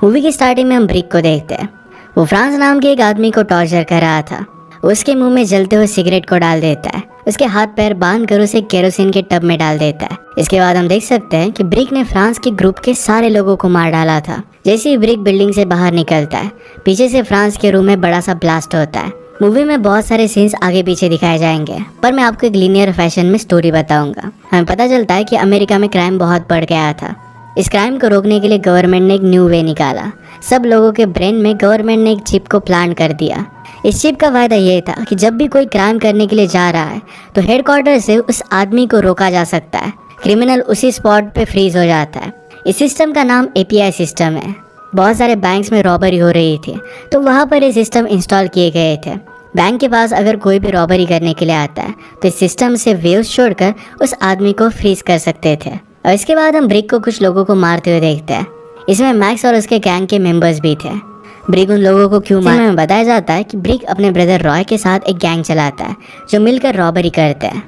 Movie की starting में हम ब्रिक को देखते हैं। वो फ्रांस नाम के एक आदमी को टॉर्चर कर रहा था। उसके मुंह में जलते हुए सिगरेट को डाल देता है। उसके हाथ पैर बांध कर उसे केरोसिन के टब में डाल देता है। इसके बाद हम देख सकते हैं कि ब्रिक ने फ्रांस के ग्रुप के सारे लोगों को मार डाला था। जैसे ही ब्रिक बिल्डिंग से बाहर निकलता है, पीछे से फ्रांस के रूम में बड़ा सा ब्लास्ट होता है। मूवी में बहुत सारे सीन्स आगे पीछे दिखाए जाएंगे, पर मैं आपको एक लीनियर फैशन में स्टोरी बताऊंगा। हमें पता चलता है कि अमेरिका में क्राइम बहुत बढ़ गया था। इस क्राइम को रोकने के लिए गवर्नमेंट ने एक न्यू वे निकाला। सब लोगों के ब्रेन में गवर्नमेंट ने एक चिप को प्लांट कर दिया। इस चिप का फायदा ये था कि जब भी कोई क्राइम करने के लिए जा रहा है तो हेडक्वार्टर से उस आदमी को रोका जा सकता है। क्रिमिनल उसी स्पॉट पे फ्रीज हो जाता है। इस सिस्टम का नाम API सिस्टम है। बहुत सारे बैंक्स में रॉबरी हो रही थी, तो वहाँ पर ये सिस्टम इंस्टॉल किए गए थे। बैंक के पास अगर कोई भी रॉबरी करने के लिए आता है तो इस सिस्टम से वेव्स छोड़कर उस आदमी को फ्रीज कर सकते थे। और इसके बाद हम ब्रिक को कुछ लोगों को मारते हुए देखते हैं। इसमें मैक्स और उसके गैंग के मेंबर्स भी थे। ब्रिक उन लोगों को क्यों मारा, हमें बताया जाता है कि ब्रिक अपने ब्रदर रॉय के साथ एक गैंग चलाता है जो मिलकर रॉबरी करते हैं।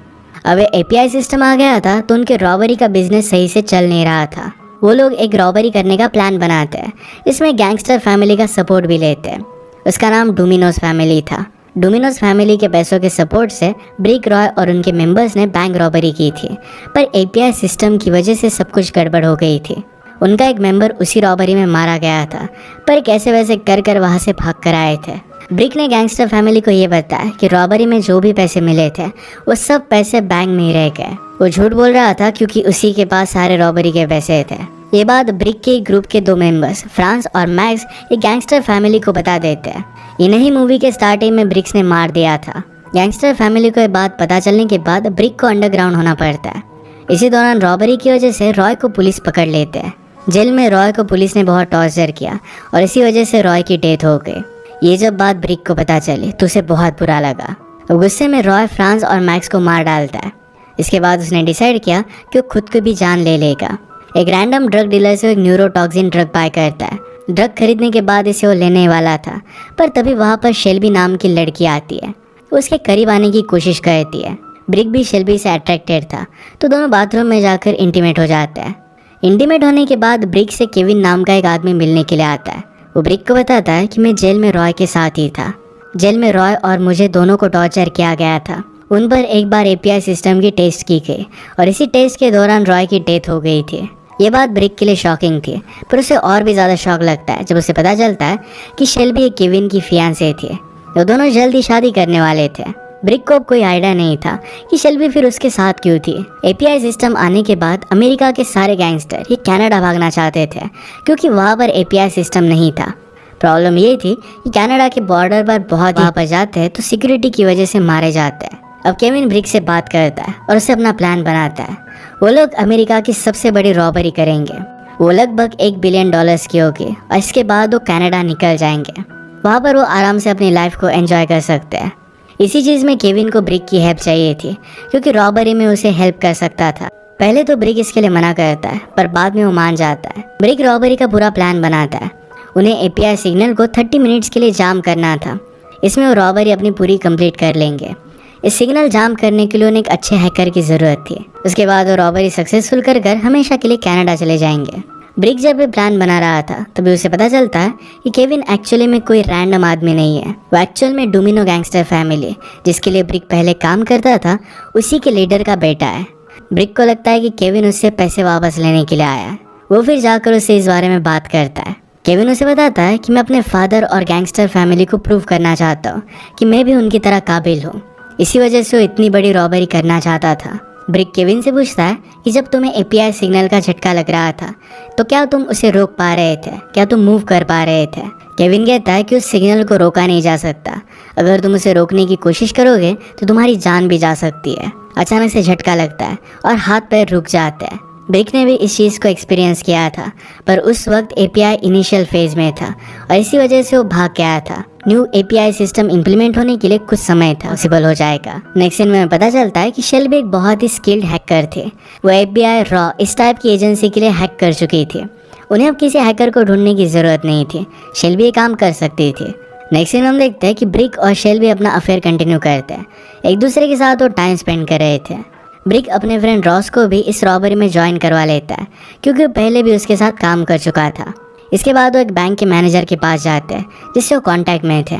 अब API सिस्टम आ गया था तो उनके रॉबरी का बिजनेस सही से चल नहीं रहा था। वो लोग एक रॉबरी करने का प्लान बनाते हैं। इसमें गैंगस्टर फैमिली का सपोर्ट भी लेते हैं। उसका नाम डोमिनोज फैमिली था। डोमिनोज फैमिली के पैसों के सपोर्ट से ब्रिक, रॉय और उनके मेंबर्स ने बैंक रॉबरी की थी, पर API सिस्टम की वजह से सब कुछ गड़बड़ हो गई थी। उनका एक मेंबर उसी रॉबरी में मारा गया था, पर कैसे वैसे कर कर वहाँ से भाग कर आए थे। ब्रिक ने गैंगस्टर फैमिली को ये बताया कि रॉबरी में जो भी पैसे मिले थे वो सब पैसे बैंक में ही रह गए। वो झूठ बोल रहा था क्योंकि उसी के पास सारे रॉबरी के पैसे थे। ये बात ब्रिक के ग्रुप के 2 मेंबर्स फ्रांस और मैक्स ये गैंगस्टर फैमिली को बता देते हैं। इन्हें ही मूवी के स्टार्टिंग में ब्रिक्स ने मार दिया था। गैंगस्टर फैमिली को ये बात पता चलने के बाद ब्रिक को अंडरग्राउंड होना पड़ता है। इसी दौरान रॉबरी की वजह से रॉय को पुलिस पकड़ लेते हैं। जेल में रॉय को पुलिस ने बहुत टॉर्चर किया और इसी वजह से रॉय की डेथ हो गई। ये जब बात ब्रिक को पता चली तो उसे बहुत बुरा लगा। तो गुस्से में रॉय फ्रांस और मैक्स को मार डालता है। इसके बाद उसने डिसाइड किया कि वो खुद को भी जान ले लेगा। एक रैंडम ड्रग डीलर से एक न्यूरोटॉक्सिन ड्रग बाय करता है। ड्रग खरीदने के बाद इसे वो लेने वाला था, पर तभी वहाँ पर शेल्बी नाम की लड़की आती है। वो उसके करीब आने की कोशिश करती है। ब्रिक भी शेल्बी से अट्रैक्टेड था, तो दोनों बाथरूम में जाकर इंटीमेट हो जाते हैं। इंटीमेट होने के बाद ब्रिक से केविन नाम का एक आदमी मिलने के लिए आता है। वो ब्रिक को बताता है कि मैं जेल में रॉय के साथ ही था। जेल में रॉय और मुझे दोनों को टॉर्चर किया गया था। उन पर एक बार API सिस्टम की टेस्ट की गई और इसी टेस्ट के दौरान रॉय की डेथ हो गई थी। ये बात ब्रिक के लिए शॉकिंग थी, पर उसे और भी ज़्यादा शॉक लगता है जब उसे पता चलता है कि शेल्बी एक केविन की फियांसे थी। वो दोनों जल्दी शादी करने वाले थे। ब्रिक को अब कोई आइडिया नहीं था कि शेल्बी फिर उसके साथ क्यों थी। API सिस्टम आने के बाद अमेरिका के सारे गैंगस्टर ये कनाडा भागना चाहते थे क्योंकि वहाँ पर API सिस्टम नहीं था। प्रॉब्लम ये थी कि कनाडा के बॉर्डर पर बहुत वहाँ पर जाते हैं तो सिक्योरिटी की वजह से मारे जाते हैं। अब केविन ब्रिक से बात करता है और उसे अपना प्लान बनाता है। वो लोग अमेरिका की सबसे बड़ी रॉबरी करेंगे। वो लगभग $1 बिलियन की होगी और इसके बाद वो कनाडा निकल जाएंगे। वहाँ पर वो आराम से अपनी लाइफ को एंजॉय कर सकते हैं। इसी चीज़ में केविन को ब्रिक की हेल्प चाहिए थी क्योंकि रॉबरी में उसे हेल्प कर सकता था। पहले तो ब्रिक इसके लिए मना करता है, पर बाद में वो मान जाता है। ब्रिक रॉबरी का पूरा प्लान बनाता है। उन्हें API सिग्नल को 30 मिनट्स के लिए जाम करना था। इसमें वो रॉबरी अपनी पूरी कंप्लीट कर लेंगे। इस सिग्नल जाम करने के लिए उन्हें एक अच्छे हैकर की ज़रूरत थी। उसके बाद वो रॉबरी सक्सेसफुल कर हमेशा के लिए कनाडा चले जाएंगे। ब्रिक जब ये प्लान बना रहा था तभी उसे पता चलता है कि केविन एक्चुअली में कोई रैंडम आदमी नहीं है। वो एक्चुअल में डोमिनो गैंगस्टर फैमिली, जिसके लिए ब्रिक पहले काम करता था, उसी के लीडर का बेटा है। ब्रिक को लगता है कि केविन उससे पैसे वापस लेने के लिए आया है। वो फिर जाकर उससे इस बारे में बात करता है। केविन उसे बताता है कि मैं अपने फादर और गैंगस्टर फैमिली को प्रूव करना चाहता हूँ कि मैं भी उनकी तरह काबिल हूँ। इसी वजह से वो इतनी बड़ी रॉबरी करना चाहता था। ब्रिक केविन से पूछता है कि जब तुम्हें API सिग्नल का झटका लग रहा था तो क्या तुम उसे रोक पा रहे थे, क्या तुम मूव कर पा रहे थे। केविन कहता है कि उस सिग्नल को रोका नहीं जा सकता। अगर तुम उसे रोकने की कोशिश करोगे तो तुम्हारी जान भी जा सकती है। अचानक से झटका लगता है और हाथ पैर रुक जाते हैं। ब्रिक ने भी इस चीज़ को एक्सपीरियंस किया था, पर उस वक्त API इनिशियल फेज में था और इसी वजह से वो भाग गया था। न्यू API सिस्टम इंप्लीमेंट होने के लिए कुछ समय था, पॉसिबल हो जाएगा। नेक्स्ट सीन में पता चलता है कि शेल्बी एक बहुत ही स्किल्ड हैकर थे। वो FBI, रॉ इस टाइप की एजेंसी के लिए हैक कर चुकी थी। उन्हें अब किसी हैकर को ढूंढने की ज़रूरत नहीं थी। शेल्बी ये काम कर सकती थी। नेक्स्ट सीन हम देखते हैं कि ब्रिक और शेल्बी अपना अफेयर कंटिन्यू करते हैं। एक दूसरे के साथ वो टाइम स्पेंड कर रहे थे। ब्रिक अपने फ्रेंड रॉस को भी इस रॉबरी में ज्वाइन करवा लेता है क्योंकि पहले भी उसके साथ काम कर चुका था। इसके बाद वो एक बैंक के मैनेजर के पास जाते हैं जिससे वो कांटेक्ट में थे।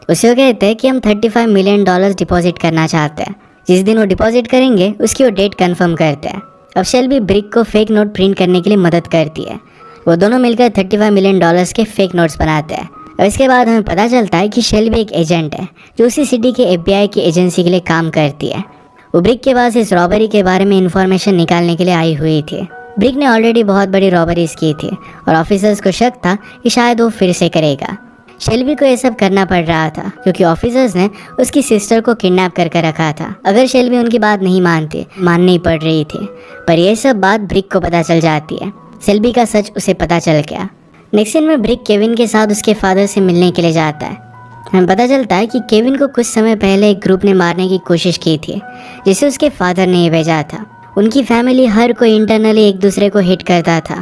उससे वो कहते हैं कि हम $35 मिलियन डिपॉजिट करना चाहते हैं। जिस दिन वो डिपॉजिट करेंगे उसकी वो डेट कंफर्म करते हैं। अब शेल्बी ब्रिक को फेक नोट प्रिंट करने के लिए मदद करती है। वो दोनों मिलकर $35 मिलियन के फेक नोट्स बनाते हैं। और इसके बाद हमें पता चलता है कि शेल्बी एक एजेंट है जो उसी सिटी के FBI की एजेंसी के लिए काम करती है। वो ब्रिक के पास इस रॉबरी के बारे में इंफॉर्मेशन निकालने के लिए आई हुई थी। ब्रिक ने ऑलरेडी बहुत बड़ी रॉबरीज की थी और ऑफिसर्स को शक था कि शायद वो फिर से करेगा। शेल्बी को ये सब करना पड़ रहा था क्योंकि ऑफिसर्स ने उसकी सिस्टर को किडनैप करके रखा था। अगर शेल्बी उनकी बात नहीं माननी पड़ रही थी, पर यह सब बात ब्रिक को पता चल जाती है। शेल्बी का सच उसे पता चल गया। नेक्स्ट सीन में ब्रिक केविन के साथ उसके फादर से मिलने के लिए जाता है। हमें पता चलता है कि केविन को कुछ समय पहले एक ग्रुप ने मारने की कोशिश की थी जिसे उसके फादर ने ये भेजा था। उनकी फैमिली हर कोई इंटरनली एक दूसरे को हिट करता था।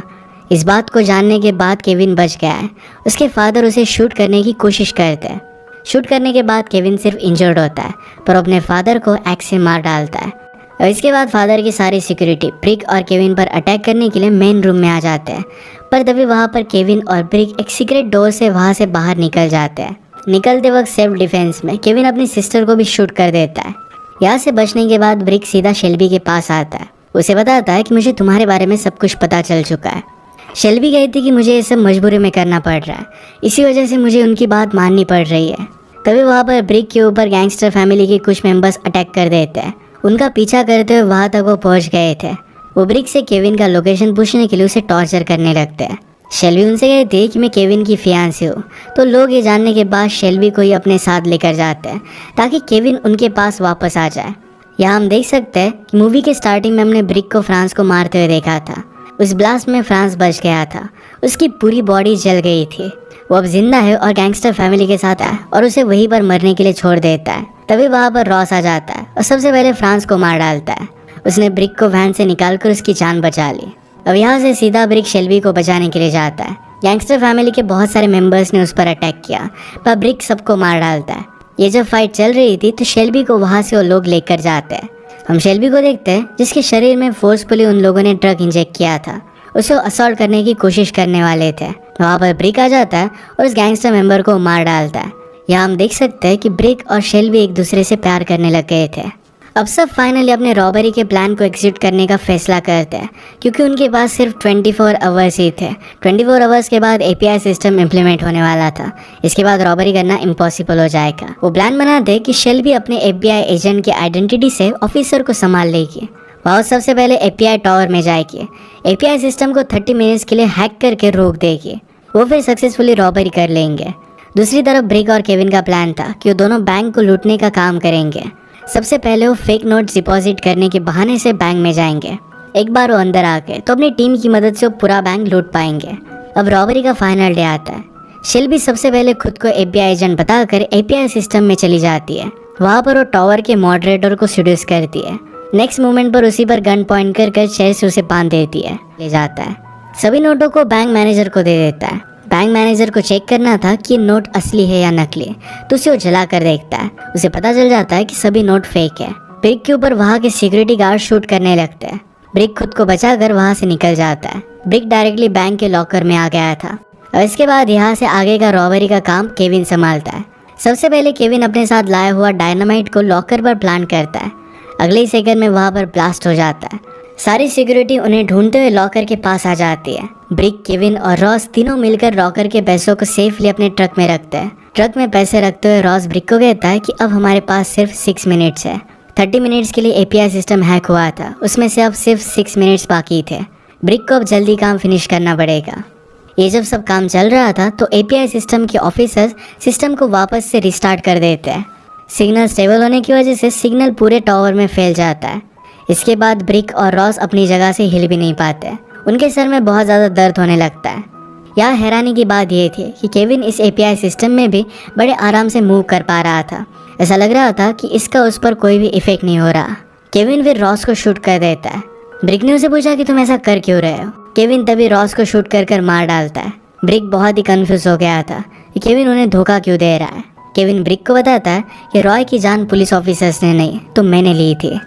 इस बात को जानने के बाद केविन बच गया है। उसके फादर उसे शूट करने की कोशिश करते हैं। शूट करने के बाद केविन सिर्फ इंजर्ड होता है पर अपने फादर को एक्स से मार डालता है। और इसके बाद फादर की सारी सिक्योरिटी ब्रिक और केविन पर अटैक करने के लिए मेन रूम में आ जाते हैं। पर तभी वहाँ पर केविन और ब्रिक एक सीक्रेट डोर से वहाँ से बाहर निकल जाते हैं। निकलते वक्त सेल्फ डिफेंस में केविन अपनी सिस्टर को भी शूट कर देता है। यहाँ से बचने के बाद ब्रिक सीधा शेल्बी के पास आता है। उसे बताता है कि मुझे तुम्हारे बारे में सब कुछ पता चल चुका है। शेल्बी कहती कि मुझे ये सब मजबूरी में करना पड़ रहा है, इसी वजह से मुझे उनकी बात माननी पड़ रही है। तभी वहाँ पर ब्रिक के ऊपर गैंगस्टर फैमिली के कुछ मेंबर्स अटैक कर देते हैं। उनका पीछा करते हुए वहाँ तक वो पहुँच गए थे। वो ब्रिक से केविन का लोकेशन पूछने के लिए उसे टॉर्चर करने लगते हैं। शेल्बी उनसे कहती है कि मैं केविन की फियांसी हूँ। तो लोग ये जानने के बाद शेल्बी को ही अपने साथ लेकर जाते हैं ताकि केविन उनके पास वापस आ जाए। यहाँ हम देख सकते हैं कि मूवी के स्टार्टिंग में हमने ब्रिक को फ्रांस को मारते हुए देखा था। उस ब्लास्ट में फ्रांस बच गया था। उसकी पूरी बॉडी जल गई थी। वो अब जिंदा है और गैंगस्टर फैमिली के साथ है और उसे वहीं पर मरने के लिए छोड़ देता है। तभी वहाँ पर रॉस आ जाता है और सबसे पहले फ्रांस को मार डालता है। उसने ब्रिक को वैन से निकालकर उसकी जान बचा ली। अब यहाँ से सीधा ब्रिक शेल्बी को बचाने के लिए जाता है। गैंगस्टर फैमिली के बहुत सारे मेंबर्स ने उस पर अटैक किया पर ब्रिक सबको मार डालता है। ये जब फाइट चल रही थी तो शेल्बी को वहाँ से वो लोग लेकर जाते हैं। हम शेल्बी को देखते हैं जिसके शरीर में फोर्सफुली उन लोगों ने ड्रग इंजेक्ट किया था। उसे असॉल्ट करने की कोशिश करने वाले थे। वहाँ पर ब्रिक आ जाता है और उस गैंगस्टर मेंबर को मार डालता है। यहाँ हम देख सकते हैं कि ब्रिक और शेल्बी एक दूसरे से प्यार करने लग गए थे। अब सब फाइनली अपने रॉबरी के प्लान को एग्जीक्यूट करने का फैसला करते हैं क्योंकि उनके पास सिर्फ 24 आवर्स ही थे। 24 आवर्स के बाद API सिस्टम इम्प्लीमेंट होने वाला था। इसके बाद रॉबरी करना इम्पॉसिबल हो जाएगा। वो प्लान बनाते कि शेल्बी अपने FBI एजेंट की आइडेंटिटी से ऑफिसर को संभाल लेगी। वह सबसे पहले API टावर में जाएगी। API सिस्टम को 30 मिनट्स के लिए हैक करके रोक देगी। वो फिर सक्सेसफुली रॉबरी कर लेंगे। दूसरी तरफ ब्रिक और केविन का प्लान था कि वो दोनों बैंक को लूटने का काम करेंगे। सबसे पहले वो फेक नोट डिपॉजिट करने के बहाने से बैंक में जाएंगे। एक बार वो अंदर आ गए तो अपनी टीम की मदद से वो पूरा बैंक लूट पाएंगे। अब रॉबरी का फाइनल डे आता है। शेल्बी सबसे पहले खुद को API एजेंट बताकर API सिस्टम में चली जाती है। वहाँ पर वो टावर के मॉडरेटर को सीड्यूस करती है। नेक्स्ट मोमेंट पर उसी पर गन पॉइंट कर चेयर से उसे बांध देती है। ले जाता है। सभी नोटों को बैंक मैनेजर को दे देता है। बैंक मैनेजर को चेक करना था कि ये नोट असली है या नकली, तो उसे वो जला कर देखता है। उसे पता चल जाता है कि सभी नोट फेक है। ब्रिक के ऊपर वहाँ के सिक्योरिटी गार्ड शूट करने लगते हैं। ब्रिक खुद को बचाकर वहाँ से निकल जाता है। ब्रिक डायरेक्टली बैंक के लॉकर में आ गया था। और इसके बाद यहाँ से आगे का रॉबरी का काम केविन संभालता है। सबसे पहले केविन अपने साथ लाया हुआ डायनामाइट को लॉकर पर प्लांट करता है। अगले ही सेकंड में वहाँ पर ब्लास्ट हो जाता है। सारी सिक्योरिटी उन्हें ढूंढते हुए लॉकर के पास आ जाती है। ब्रिक, केविन और रॉस तीनों मिलकर लॉकर के पैसों को सेफली अपने ट्रक में रखते हैं। ट्रक में पैसे रखते हुए रॉस ब्रिक को कहता है कि अब हमारे पास सिर्फ 6 मिनट्स है। 30 मिनट्स के लिए API सिस्टम हैक हुआ था, उसमें से अब सिर्फ 6 मिनट्स बाकी थे। ब्रिक को अब जल्दी काम फिनिश करना पड़ेगा। ये जब सब काम चल रहा था तो API सिस्टम के ऑफिसर्स सिस्टम को वापस से रिस्टार्ट कर देते हैं। सिग्नल स्टेबल होने की वजह से सिग्नल पूरे टावर में फैल जाता है। इसके बाद ब्रिक और रॉस अपनी जगह से हिल भी नहीं पाते। उनके सर में बहुत ज़्यादा दर्द होने लगता है। यहाँ हैरानी की बात यह थी कि केविन इस API सिस्टम में भी बड़े आराम से मूव कर पा रहा था। ऐसा लग रहा था कि इसका उस पर कोई भी इफेक्ट नहीं हो रहा। केविन फिर रॉस को शूट कर देता है। ब्रिक ने उसे पूछा कि तुम ऐसा कर क्यों रहे हो। केविन तभी रॉस को शूट कर मार डालता है। ब्रिक बहुत ही कन्फ्यूज हो गया था कि केविन उन्हें धोखा क्यों दे रहा है। केविन ब्रिक को बताता है कि रॉय की जान पुलिस ऑफिसर्स ने नहीं तो मैंने ली थी।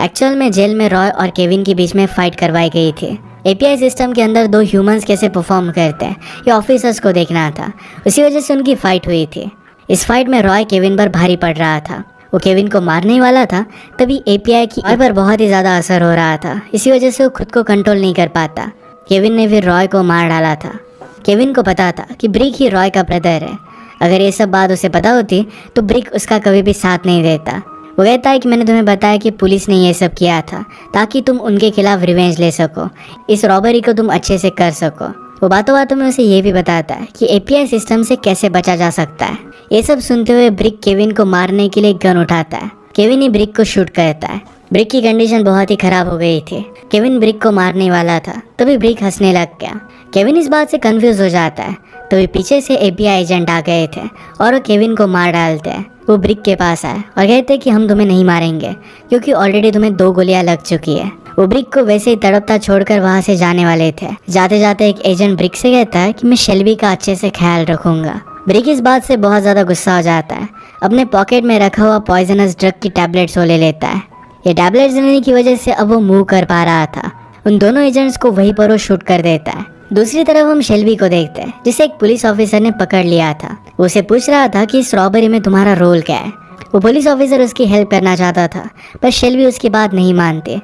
एक्चुअल में जेल में रॉय और केविन के बीच में फाइट करवाई गई थी। एपीआई सिस्टम के अंदर 2 ह्यूमंस कैसे परफॉर्म करते हैं ये ऑफिसर्स को देखना था। उसी वजह से उनकी फाइट हुई थी। इस फाइट में रॉय केविन पर भारी पड़ रहा था। वो केविन को मारने ही वाला था, तभी एपीआई की रॉय पर बहुत ही ज़्यादा असर हो रहा था। इसी वजह से वो खुद को कंट्रोल नहीं कर पाता। केविन ने फिर रॉय को मार डाला था। केविन को पता था कि ब्रिक ही रॉय का ब्रदर है। अगर ये सब बात उसे पता होती तो ब्रिक उसका कभी भी साथ नहीं देता। वो कहता है कि मैंने तुम्हें बताया कि पुलिस ने ये सब किया था ताकि तुम उनके खिलाफ रिवेंज ले सको, इस रॉबरी को तुम अच्छे से कर सको। वो बातों बातों में उसे ये भी बताता है कि एपीआई सिस्टम से कैसे बचा जा सकता है। ये सब सुनते हुए ब्रिक केविन को मारने के लिए गन उठाता है। केविन ही ब्रिक को शूट करता है। ब्रिक की कंडीशन बहुत ही खराब हो गई थी। केविन ब्रिक को मारने वाला था, तभी ब्रिक हंसने लग गया। केविन इस बात से कंफ्यूज हो जाता है। तभी पीछे से एपीआई एजेंट आ गए थे और वो केविन को मार डालते हैं। वो ब्रिक के पास आए और कहते हैं कि हम तुम्हें नहीं मारेंगे क्योंकि ऑलरेडी तुम्हें 2 गोलियां लग चुकी है। वो ब्रिक को वैसे ही तड़पता छोड़कर वहां से जाने वाले थे। जाते जाते एक एजेंट ब्रिक से कहता है कि मैं शेल्बी का अच्छे से ख्याल रखूंगा। ब्रिक इस बात से बहुत ज़्यादा गुस्सा हो जाता है। अपने पॉकेट में रखा हुआ पॉइजनस ड्रग की टैबलेट्स वो ले लेता है। ये टैबलेट्स लेने की वजह से अब वो मूव कर पा रहा था। उन दोनों एजेंट्स को वहीं पर वो शूट कर देता है। दूसरी तरफ हम शेल्बी को देखते हैं जिसे एक पुलिस ऑफिसर ने पकड़ लिया था। वो उसे पूछ रहा था कि इस रॉबरी में तुम्हारा रोल क्या है। वो पुलिस ऑफिसर उसकी हेल्प करना चाहता था पर शेल्बी उसकी बात नहीं मानती।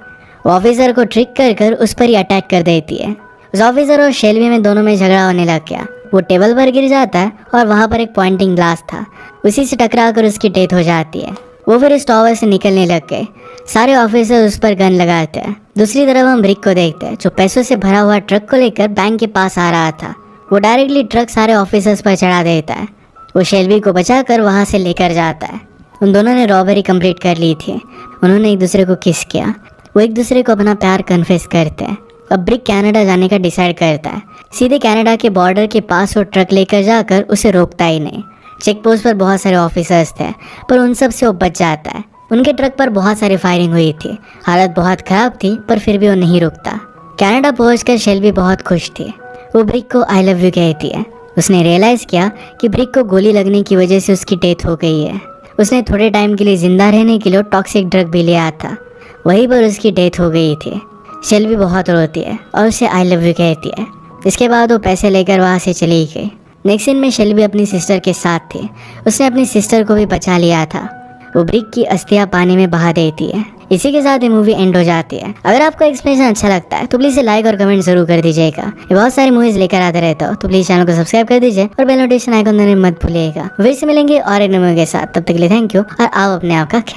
वो ऑफिसर को ट्रिक कर कर उस पर ही अटैक कर देती है। उस ऑफिसर और शेल्बी में दोनों में झगड़ा होने लग गया। वो टेबल पर गिर जाता है और वहाँ पर एक पॉइंटिंग ग्लास था, उसी से टकरा कर उसकी डेथ हो जाती है। वो फिर इस टॉवर से निकलने लग गए। सारे ऑफिसर उस पर गन लगाते हैं। दूसरी तरफ हम ब्रिक को देखते हैं जो पैसों से भरा हुआ ट्रक को लेकर बैंक के पास आ रहा था। वो डायरेक्टली ट्रक सारे ऑफिसर्स पर चढ़ा देता है। वो शेल्बी को बचाकर वहाँ से लेकर जाता है। उन दोनों ने रॉबरी कंप्लीट कर ली थी। उन्होंने एक दूसरे को किस किया। वो एक दूसरे को अपना प्यार कन्फेस करते हैं। अब ब्रिक कनाडा जाने का डिसाइड करता है। सीधे कनाडा के बॉर्डर के पास वो ट्रक लेकर जाकर उसे रोकता ही नहीं। चेक पोस्ट पर बहुत सारे ऑफिसर्स थे पर उन सब से वो बच जाता है। उनके ट्रक पर बहुत सारी फायरिंग हुई थी। हालत बहुत ख़राब थी पर फिर भी वो नहीं रुकता। कनाडा पहुंचकर शेल्बी बहुत खुश थी। वो ब्रिक को आई लव यू कहती है। उसने रियलाइज़ किया कि ब्रिक को गोली लगने की वजह से उसकी डेथ हो गई है। उसने थोड़े टाइम के लिए ज़िंदा रहने के लिए टॉक्सिक ड्रग भी लिया था, वहीं पर उसकी डेथ हो गई थी। शेल्बी बहुत रोती है और उसे आई लव यू कहती है। इसके बाद वो पैसे लेकर वहाँ से चली गई। नेक्स्ट सीन में शेल्बी अपनी सिस्टर के साथ थी। उसने अपनी सिस्टर को भी बचा लिया था। वो ब्रिक की अस्थियां पानी में बहा देती है। इसी के साथ ये मूवी एंड हो जाती है। अगर आपको एक्सप्लेनेशन अच्छा लगता है तो प्लीज़ लाइक और कमेंट जरूर कर दीजिएगा। ये बहुत सारी मूवीज लेकर आते रहता हो तो प्लीज़ चैनल को सब्सक्राइब कर दीजिए और बेल नोटिफिकेशन आइकन दबाना मत भूलिएगा। फिर से मिलेंगे और एक नए मूवी के साथ। तब तक के लिए थैंक यू और आप अपने आप का